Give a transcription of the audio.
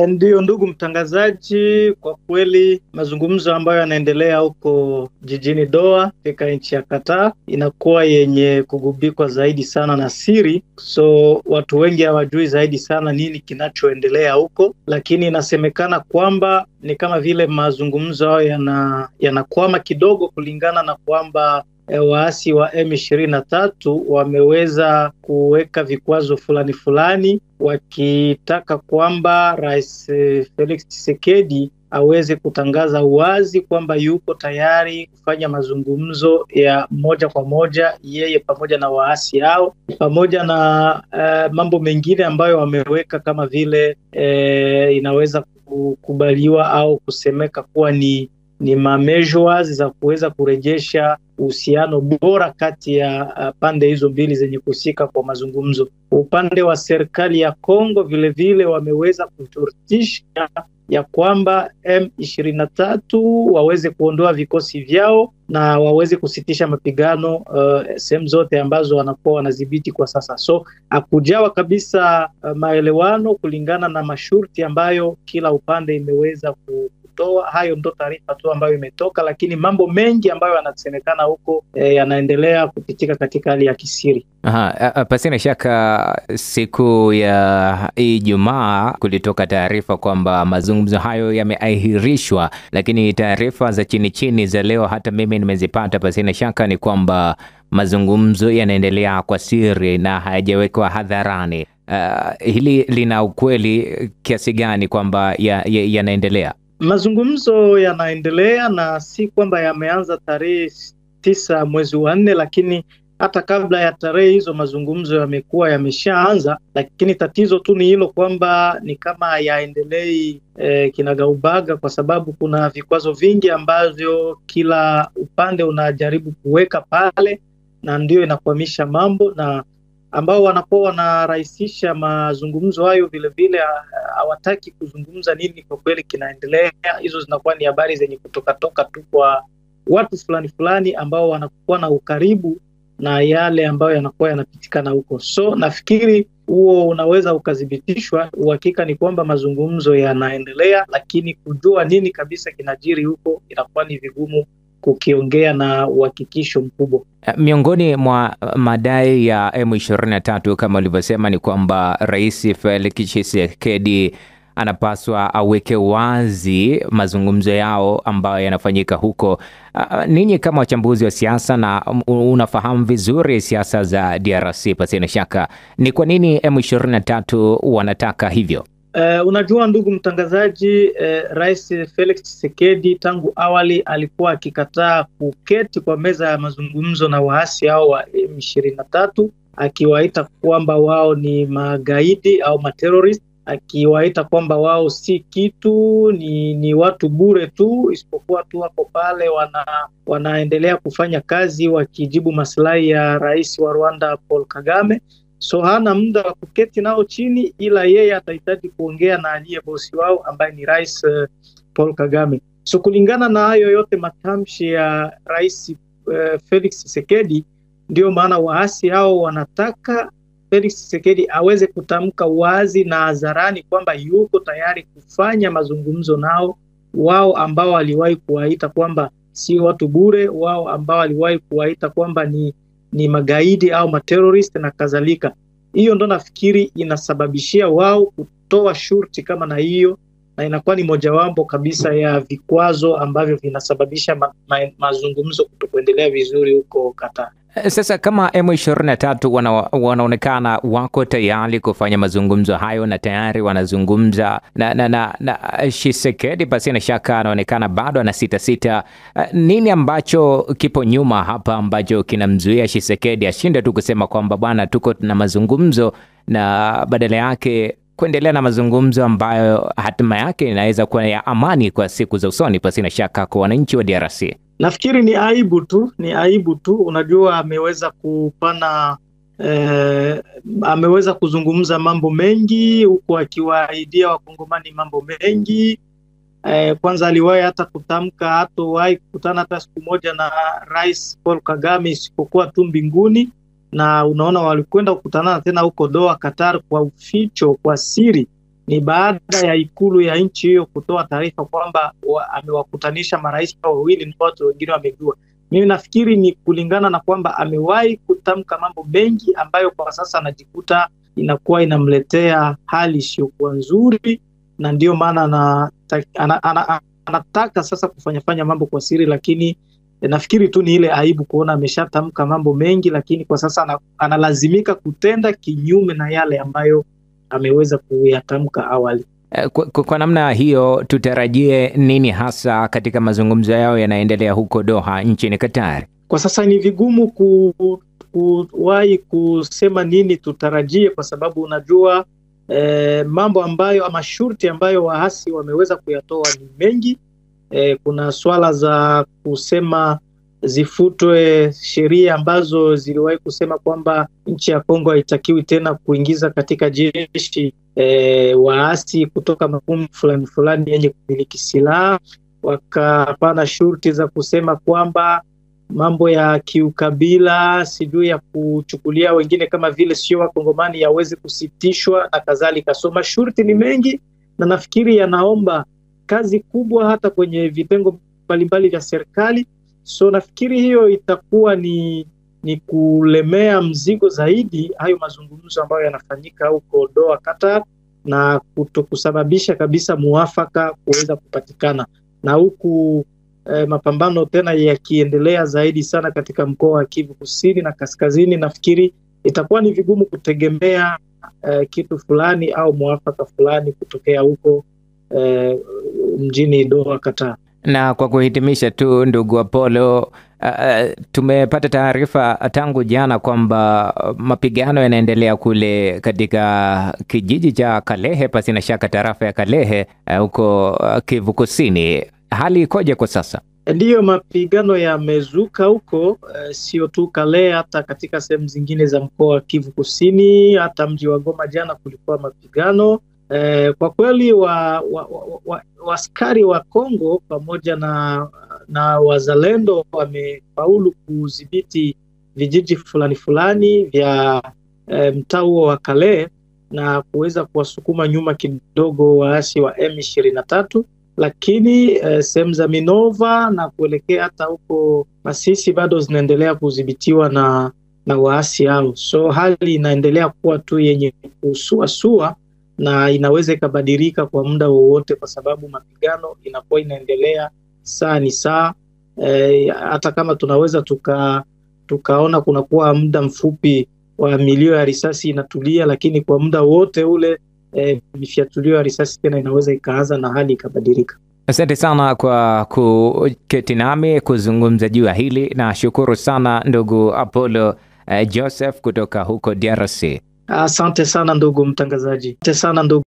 Ndiyo ndugu mtangazaji, kwa kweli mazungumzo ambayo yanaendelea huko jijini Doha katika nchi ya Qatar inakuwa yenye kugubikwa zaidi sana na siri, so watu wengi hawajui zaidi sana nini kinachoendelea huko, lakini inasemekana kwamba ni kama vile mazungumzo hayo yanakwama kidogo, kulingana na kwamba waasi wa M23 wameweza kuweka vikwazo fulani fulani, wakitaka kwamba Rais Felix Tshisekedi aweze kutangaza wazi kwamba yuko tayari kufanya mazungumzo ya moja kwa moja, yeye pamoja na waasi hao, pamoja na mambo mengine ambayo wameweka, kama vile inaweza kukubaliwa au kusemeka kuwa ni measures za kuweza kurejesha uhusiano bora kati ya pande hizo mbili zenye kuhusika kwa mazungumzo. Upande wa serikali ya Kongo vile vile wameweza kushurutisha ya kwamba M23 waweze kuondoa vikosi vyao na waweze kusitisha mapigano sehemu zote ambazo wanakuwa wanadhibiti kwa sasa. So hakujawa kabisa maelewano kulingana na masharti ambayo kila upande imeweza kutoa. Hayo ndo taarifa tu ambayo imetoka, lakini mambo mengi ambayo yanasemekana huko yanaendelea kupitika katika hali ya kisiri. Pasina shaka siku ya Ijumaa kulitoka taarifa kwamba mazungumzo hayo yameahirishwa, lakini taarifa za chini chini za leo hata mimi nimezipata pasina shaka ni kwamba mazungumzo yanaendelea kwa siri na hayajawekwa hadharani. Hili lina ukweli kiasi gani kwamba yanaendelea? Mazungumzo yanaendelea na si kwamba yameanza tarehe 9 mwezi wa 4, lakini hata kabla ya tarehe hizo mazungumzo yamekuwa yameshaanza, lakini tatizo tu ni hilo kwamba ni kama yaendelei kinagaubaga, kwa sababu kuna vikwazo vingi ambavyo kila upande unajaribu kuweka pale, na ndio inakwamisha mambo, na ambao wanakuwa wanarahisisha mazungumzo hayo vile vile hawataki kuzungumza nini kwa kweli kinaendelea. Hizo zinakuwa ni habari zenye kutoka tu kwa watu fulani fulani ambao wanakuwa na ukaribu na yale ambayo yanakuwa yanapitikana huko. So nafikiri huo unaweza ukadhibitishwa. Uhakika ni kwamba mazungumzo yanaendelea, lakini kujua nini kabisa kinajiri huko inakuwa ni vigumu kukiongea na uhakikisho mkubwa. Miongoni mwa madai ya M23 kama ulivyosema ni kwamba Rais Felix Tshisekedi anapaswa aweke wazi mazungumzo yao ambayo yanafanyika huko. Ninyi kama wachambuzi wa siasa na unafahamu vizuri siasa za DRC pasina shaka, ni kwa nini M23 wanataka hivyo? Unajua ndugu mtangazaji, Rais Felix Tshisekedi tangu awali alikuwa akikataa kuketi kwa meza ya mazungumzo na waasi hao wa M23, akiwaita kwamba wao ni magaidi au materrorist, akiwaita kwamba wao si kitu, ni watu bure tu, isipokuwa tu hapo pale wanaendelea kufanya kazi wakijibu maslahi ya rais wa Rwanda Paul Kagame. So hana muda wa kuketi nao chini, ila yeye atahitaji kuongea na aliye bosi wao ambaye ni Rais Paul Kagame. So kulingana na hayo yote matamshi ya Rais Felix Tshisekedi, ndio maana waasi hao wanataka Felix Tshisekedi aweze kutamka wazi na hadharani kwamba yuko tayari kufanya mazungumzo nao, wao ambao aliwahi kuwaita kwamba si watu bure, wao ambao aliwahi kuwaita kwamba ni magaidi au materrorist na kadhalika. Hiyo ndo nafikiri inasababishia wao kutoa shurti kama na hiyo, na inakuwa ni mojawapo kabisa ya vikwazo ambavyo vinasababisha mazungumzo kutokuendelea vizuri huko Qatar. Sasa kama M23 wanaonekana wako tayari kufanya mazungumzo hayo na tayari wanazungumza na Tshisekedi pasina shaka anaonekana bado ana sita. Nini ambacho kipo nyuma hapa ambacho kinamzuia Tshisekedi ashinde tu kusema kwamba bwana tuko na mazungumzo, na badala yake kuendelea na mazungumzo ambayo hatima yake inaweza kuwa ya amani kwa siku za usoni pasina shaka kwa wananchi wa DRC? Nafikiri ni aibu tu. Unajua ameweza kuzungumza mambo mengi huku akiwaahidia wakongomani mambo mengi. Kwanza aliwahi hata kutamka hatowahi kukutana hata siku moja na Rais Paul Kagame isipokuwa tu mbinguni, na unaona walikwenda kukutana tena huko Doha Qatar kwa uficho, kwa siri. ni baada ya ikulu ya nchi hiyo kutoa taarifa kwamba amewakutanisha marais wawili na watu wengine wamejua. Mimi nafikiri ni kulingana na kwamba amewahi kutamka mambo mengi ambayo kwa sasa anajikuta inakuwa inamletea hali isiyokuwa nzuri, na ndio maana anataka sasa kufanya mambo kwa siri, lakini nafikiri tu ni ile aibu kuona ameshatamka mambo mengi, lakini kwa sasa analazimika kutenda kinyume na yale ambayo ameweza kuyatamka awali. Kwa namna hiyo tutarajie nini hasa katika mazungumzo yao yanaendelea huko Doha nchini Qatar? Kwa sasa ni vigumu kuwahi kusema nini tutarajie, kwa sababu unajua mambo ambayo ama shurti ambayo waasi wameweza kuyatoa ni mengi. Kuna swala za kusema zifutwe sheria ambazo ziliwahi kusema kwamba nchi ya Kongo haitakiwi tena kuingiza katika jeshi waasi kutoka makundi fulani yenye kumiliki silaha. Wakapana shurti za kusema kwamba mambo ya kiukabila, sijui ya kuchukulia wengine kama vile sio Wakongomani, yaweze kusitishwa na kadhalika. So mashurti ni mengi, na nafikiri yanaomba kazi kubwa hata kwenye vitengo mbalimbali vya serikali. So nafikiri hiyo itakuwa ni kulemea mzigo zaidi hayo mazungumzo ambayo yanafanyika huko Doha, Qatar, na kutokusababisha kabisa muafaka kuweza kupatikana. Na huku mapambano tena yakiendelea zaidi sana katika mkoa wa Kivu Kusini na Kaskazini, nafikiri itakuwa ni vigumu kutegemea kitu fulani au muafaka fulani kutokea huko mjini Doha, Qatar. Na kwa kuhitimisha tu, ndugu Apollo, tumepata taarifa tangu jana kwamba mapigano yanaendelea kule katika kijiji cha Kalehe, pasi na shaka tarafa ya Kalehe huko Kivu Kusini. Hali ikoje kwa sasa? Ndiyo, mapigano yamezuka huko, sio tu Kalehe, hata katika sehemu zingine za mkoa wa Kivu Kusini, hata mji wa Goma jana kulikuwa mapigano. Kwa kweli askari wa Kongo pamoja na wazalendo wamefaulu kudhibiti vijiji fulani vya mtaa huo wa Kalehe na kuweza kuwasukuma nyuma kidogo waasi wa M23, lakini sehemu za Minova na kuelekea hata huko Masisi bado zinaendelea kudhibitiwa na waasi hao. So hali inaendelea kuwa tu yenye kusuasua na inaweza ikabadilika kwa muda wowote, kwa sababu mapigano inakuwa inaendelea saa ni saa. Hata kama tunaweza tukaona kunakuwa muda mfupi wa milio ya risasi inatulia, lakini kwa muda wote ule mifyatulio ya risasi tena inaweza ikaanza na hali ikabadilika. Asante sana kwa kuketi nami kuzungumza juu ya hili, na shukuru sana ndugu Apollo Joseph kutoka huko DRC. Asante sana ndugu mtangazaji. Asante sana ndugu